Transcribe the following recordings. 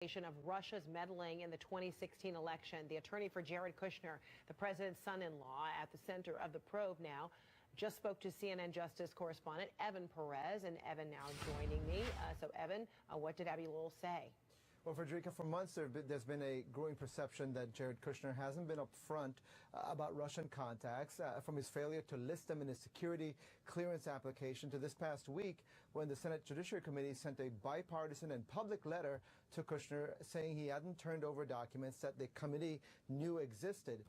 Of Russia's meddling in the 2016 election. The attorney for Jared Kushner, the president's son-in-law, at the center of the probe now, just spoke to CNN Justice correspondent Evan Perez, and Evan now joining me. So Evan, what did Abby Lowell say? Well, Frederica, for months there's been a growing perception that Jared Kushner hasn't been upfront about Russian contacts, from his failure to list them in his security clearance application to this past week when the Senate Judiciary Committee sent a bipartisan and public letter to Kushner saying he hadn't turned over documents that the committee knew existed.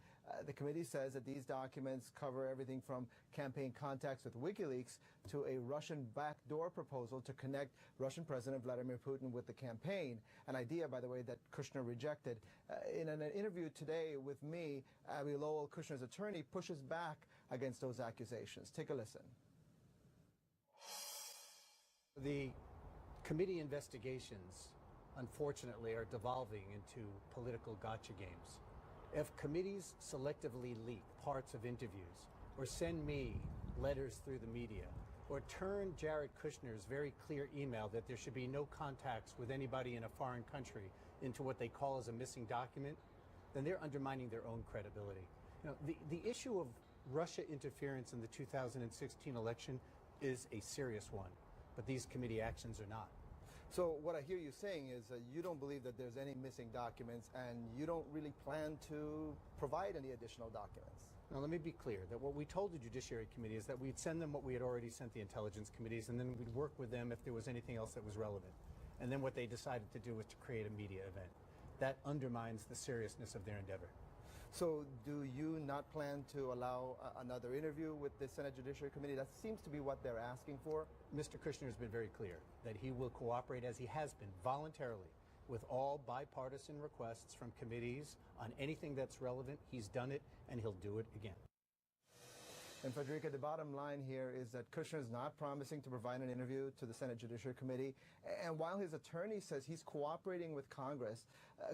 The committee says that these documents cover everything from campaign contacts with WikiLeaks to a Russian backdoor proposal to connect Russian President Vladimir Putin with the campaign, an idea, by the way, that Kushner rejected. In an interview today with me, Abby Lowell, Kushner's attorney, pushes back against those accusations. Take a listen. The committee investigations, unfortunately, are devolving into political gotcha games. If committees selectively leak parts of interviews or send me letters through the media or turn Jared Kushner's very clear email that there should be no contacts with anybody in a foreign country into what they call as a missing document, then they're undermining their own credibility. You know, the issue of Russia interference in the 2016 election is a serious one, but these committee actions are not. So what I hear you saying is that you don't believe that there's any missing documents and you don't really plan to provide any additional documents. Now, let me be clear that what we told the Judiciary Committee is that we'd send them what we had already sent the intelligence committees, and then we'd work with them if there was anything else that was relevant. And then what they decided to do was to create a media event. That undermines the seriousness of their endeavor. So do you not plan to allow another interview with the Senate Judiciary Committee? That seems to be what they're asking for. Mr. Kushner has been very clear that he will cooperate, as he has been, voluntarily with all bipartisan requests from committees on anything that's relevant. He's done it, and he'll do it again. And Frederica, the bottom line here is that Kushner is not promising to provide an interview to the Senate Judiciary Committee. And while his attorney says he's cooperating with Congress,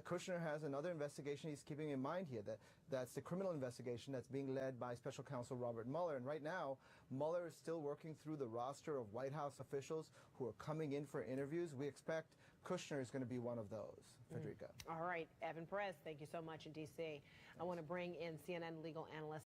Kushner has another investigation he's keeping in mind here. That's the criminal investigation that's being led by Special Counsel Robert Mueller. And right now, Mueller is still working through the roster of White House officials who are coming in for interviews. We expect Kushner is going to be one of those. Frederica. All right, Evan Perez, thank you so much in D.C. I want to bring in CNN legal analyst